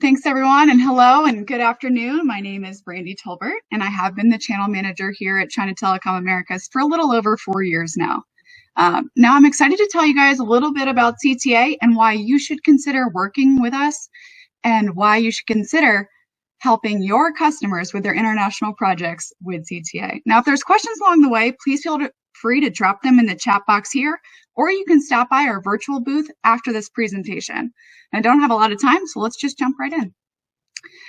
Thanks everyone, and hello and good afternoon. My name is Brandi Tolbert, and I have been the channel manager here at China Telecom Americas for a little over 4 years now. Now I'm excited to tell you guys a little bit about CTA and why you should consider working with us and why you should consider helping your customers with their international projects with CTA. Now, if there's questions along the way, please feel free to drop them in the chat box here, or you can stop by our virtual booth after this presentation. I don't have a lot of time, so let's just jump right in.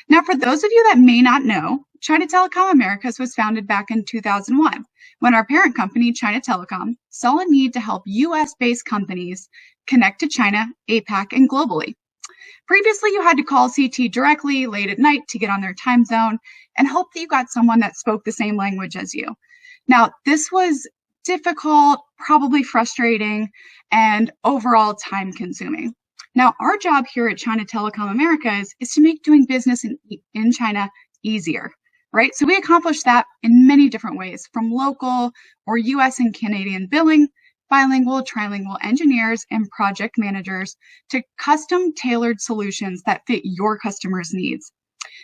Now, for those of you that may not know, China Telecom Americas was founded back in 2001 when our parent company, China Telecom, saw a need to help US-based companies connect to China, APAC, and globally. Previously, you had to call CT directly late at night to get on their time zone and hope that you got someone that spoke the same language as you. Now, this was difficult, probably frustrating, and overall time-consuming. Now, our job here at China Telecom Americas is to make doing business in China easier, right? So we accomplish that in many different ways, from local or US and Canadian billing, bilingual, trilingual engineers and project managers to custom tailored solutions that fit your customers' needs.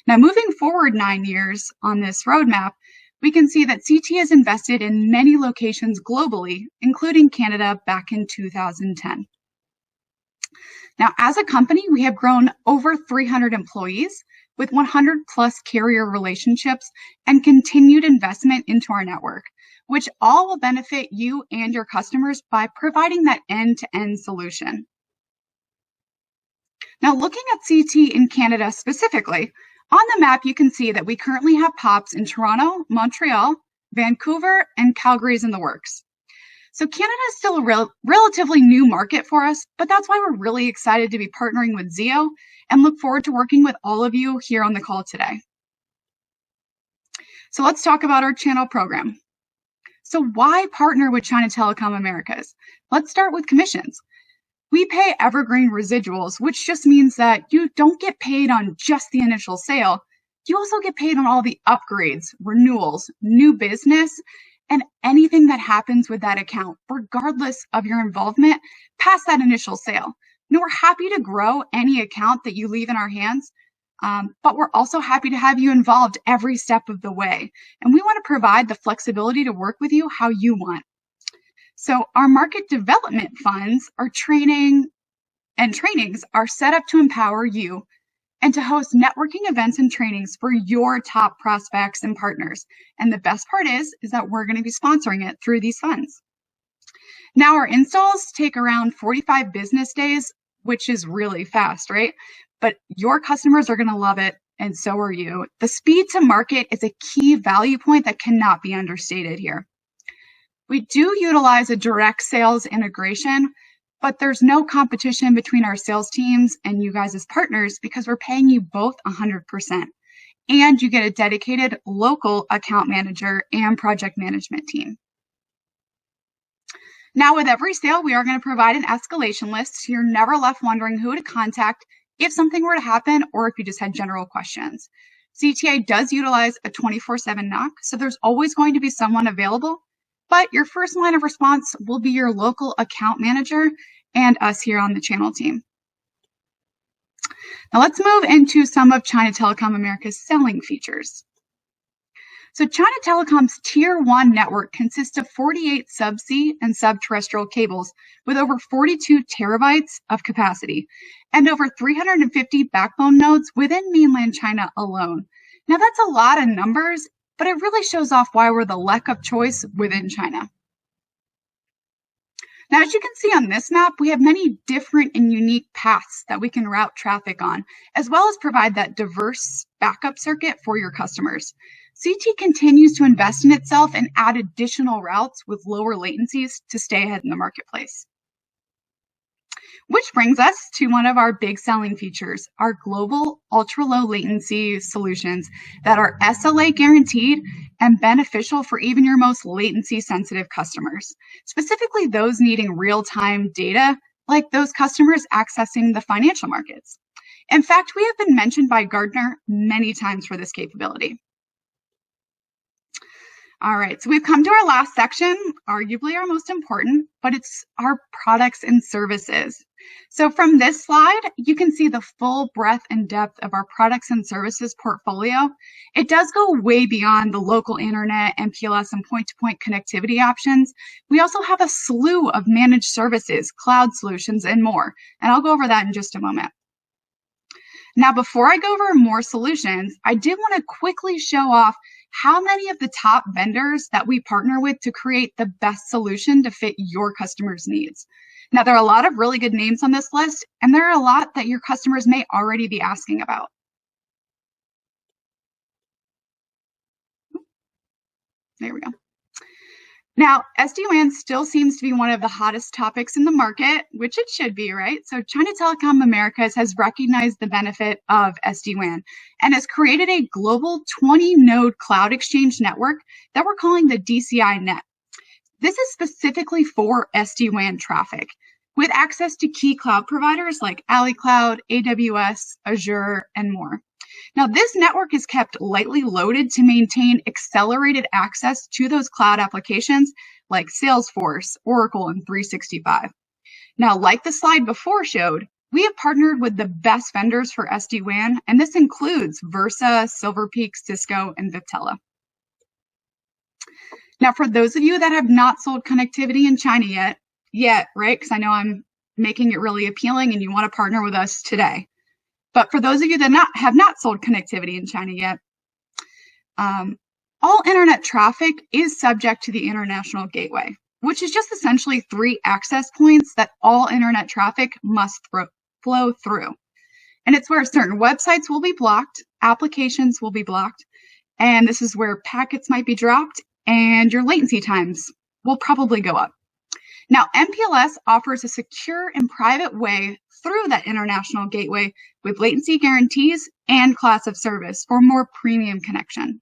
Now, moving forward 9 years on this roadmap, we can see that CT has invested in many locations globally, including Canada back in 2010. Now, as a company, we have grown over 300 employees with 100 plus carrier relationships and continued investment into our network, which all will benefit you and your customers by providing that end-to-end solution. Now, looking at CT in Canada specifically, on the map, you can see that we currently have POPs in Toronto, Montreal, Vancouver, and Calgary's in the works. So Canada is still a relatively new market for us, but that's why we're really excited to be partnering with Zio and look forward to working with all of you here on the call today. So let's talk about our channel program. So why partner with China Telecom Americas? Let's start with commissions. We pay evergreen residuals, which just means that you don't get paid on just the initial sale. You also get paid on all the upgrades, renewals, new business, and anything that happens with that account, regardless of your involvement past that initial sale. Now, we're happy to grow any account that you leave in our hands, but we're also happy to have you involved every step of the way. And we want to provide the flexibility to work with you how you want. So our market development funds, our training and trainings are set up to empower you and to host networking events and trainings for your top prospects and partners. And the best part is that we're going to be sponsoring it through these funds. Now, our installs take around 45 business days, which is really fast, right? But your customers are going to love it, and so are you. The speed to market is a key value point that cannot be understated here. We do utilize a direct sales integration, but there's no competition between our sales teams and you guys as partners because we're paying you both 100%. And you get a dedicated local account manager and project management team. Now, with every sale, we are going to provide an escalation list so you're never left wondering who to contact if something were to happen or if you just had general questions. CTA does utilize a 24/7 knock, so there's always going to be someone available. But your first line of response will be your local account manager and us here on the channel team. Now let's move into some of China Telecom America's selling features. So China Telecom's Tier 1 network consists of 48 subsea and subterrestrial cables with over 42 terabytes of capacity and over 350 backbone nodes within mainland China alone. Now that's a lot of numbers, but it really shows off why we're the LEC of choice within China. Now, as you can see on this map, we have many different and unique paths that we can route traffic on, as well as provide that diverse backup circuit for your customers. CT continues to invest in itself and add additional routes with lower latencies to stay ahead in the marketplace. Which brings us to one of our big selling features, our global ultra-low latency solutions that are SLA guaranteed and beneficial for even your most latency sensitive customers, specifically those needing real-time data, like those customers accessing the financial markets. In fact, we have been mentioned by Gartner many times for this capability. All right, so we've come to our last section, arguably our most important, but it's our products and services. So from this slide, you can see the full breadth and depth of our products and services portfolio. It does go way beyond the local internet, MPLS, and point-to-point connectivity options. We also have a slew of managed services, cloud solutions, and more. And I'll go over that in just a moment. Now, before I go over more solutions, I did want to quickly show off how many of the top vendors that we partner with to create the best solution to fit your customers' needs. Now, there are a lot of really good names on this list, and there are a lot that your customers may already be asking about. There we go. Now, SD-WAN still seems to be one of the hottest topics in the market, which it should be, right? So China Telecom Americas has recognized the benefit of SD-WAN and has created a global 20-node cloud exchange network that we're calling the DCI net. This is specifically for SD-WAN traffic with access to key cloud providers like AliCloud, AWS, Azure, and more. Now, this network is kept lightly loaded to maintain accelerated access to those cloud applications like Salesforce, Oracle, and 365. Now, like the slide before showed, we have partnered with the best vendors for SD-WAN, and this includes Versa, Silver Peak, Cisco, and Viptela. Now, for those of you that have not sold connectivity in China yet, right? Because I know I'm making it really appealing and you want to partner with us today. But for those of you that have not sold connectivity in China yet, all internet traffic is subject to the international gateway, which is just essentially 3 access points that all internet traffic must flow through. And it's where certain websites will be blocked, applications will be blocked, and this is where packets might be dropped and your latency times will probably go up. Now, MPLS offers a secure and private way through that international gateway with latency guarantees and class of service for more premium connection.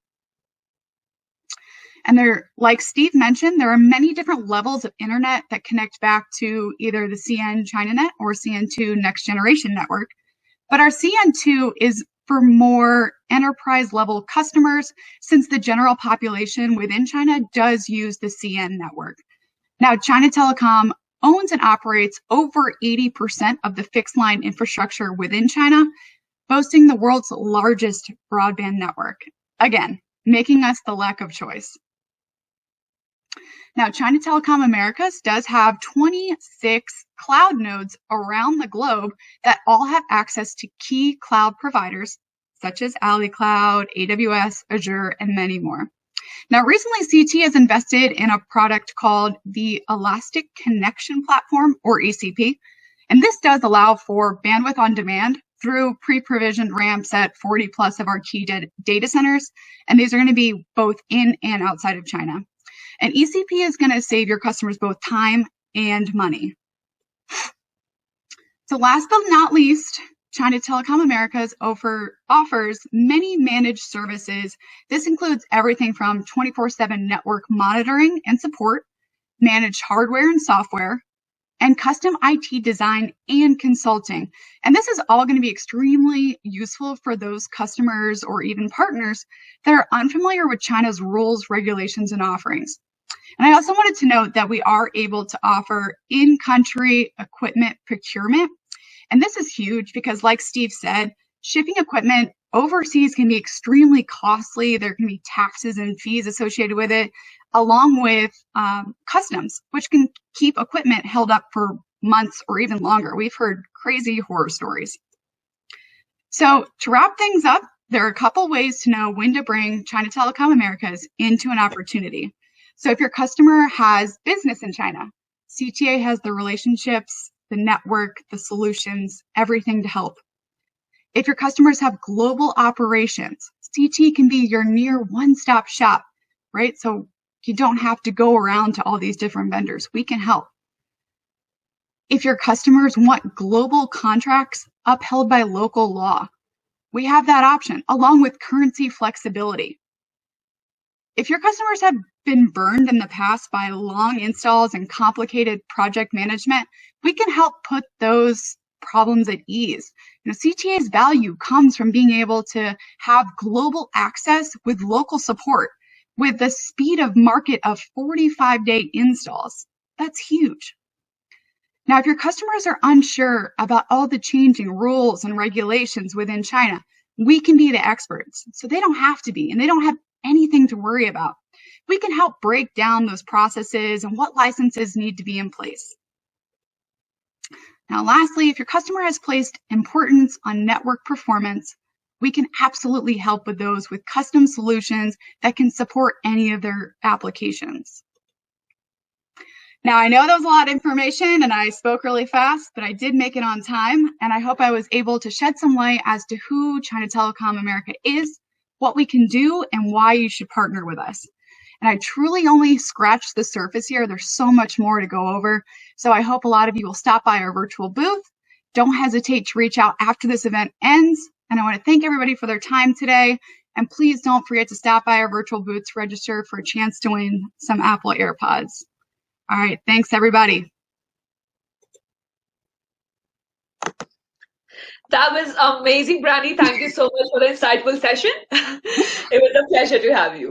And there, like Steve mentioned, there are many different levels of internet that connect back to either the CN ChinaNet or CN2 Next Generation Network. But our CN2 is for more enterprise level customers, since the general population within China does use the CN network. Now, China Telecom owns and operates over 80% of the fixed line infrastructure within China, boasting the world's largest broadband network. Again, making us the lack of choice. Now, China Telecom Americas does have 26 cloud nodes around the globe that all have access to key cloud providers such as AliCloud, AWS, Azure, and many more. Now, recently, CT has invested in a product called the Elastic Connection Platform, or ECP, and this does allow for bandwidth on demand through pre-provisioned ramps at 40 plus of our key data centers, and these are going to be both in and outside of China. And ECP is going to save your customers both time and money. So last but not least, China Telecom Americas offers many managed services. This includes everything from 24/7 network monitoring and support, managed hardware and software, and custom IT design and consulting. And this is all going to be extremely useful for those customers or even partners that are unfamiliar with China's rules, regulations, and offerings. And I also wanted to note that we are able to offer in-country equipment procurement. And this is huge because, like Steve said, shipping equipment overseas can be extremely costly. There can be taxes and fees associated with it, along with customs, which can keep equipment held up for months or even longer. We've heard crazy horror stories. So to wrap things up, there are a couple ways to know when to bring China Telecom Americas into an opportunity. So if your customer has business in China, CTA has the relationships, the network, the solutions, everything to help. If your customers have global operations, CT can be your near one-stop shop, right? So you don't have to go around to all these different vendors. We can help. If your customers want global contracts upheld by local law, we have that option, along with currency flexibility. If your customers have been burned in the past by long installs and complicated project management, we can help put those problems at ease. CTA's value comes from being able to have global access with local support. with the speed of market of 45-day installs. That's huge. Now, if your customers are unsure about all the changing rules and regulations within China, we can be the experts. So they don't have to be, and they don't have anything to worry about. We can help break down those processes and what licenses need to be in place. Now, lastly, if your customer has placed importance on network performance, we can absolutely help with those with custom solutions that can support any of their applications. Now, I know that was a lot of information and I spoke really fast, but I did make it on time. And I hope I was able to shed some light as to who China Telecom America is, what we can do, and why you should partner with us. And I truly only scratched the surface here. There's so much more to go over. So I hope a lot of you will stop by our virtual booth. Don't hesitate to reach out after this event ends. And I want to thank everybody for their time today. And please don't forget to stop by our virtual booth to register for a chance to win some Apple AirPods. All right, thanks everybody. That was amazing, Brandi. Thank you so much for the insightful session. It was a pleasure to have you.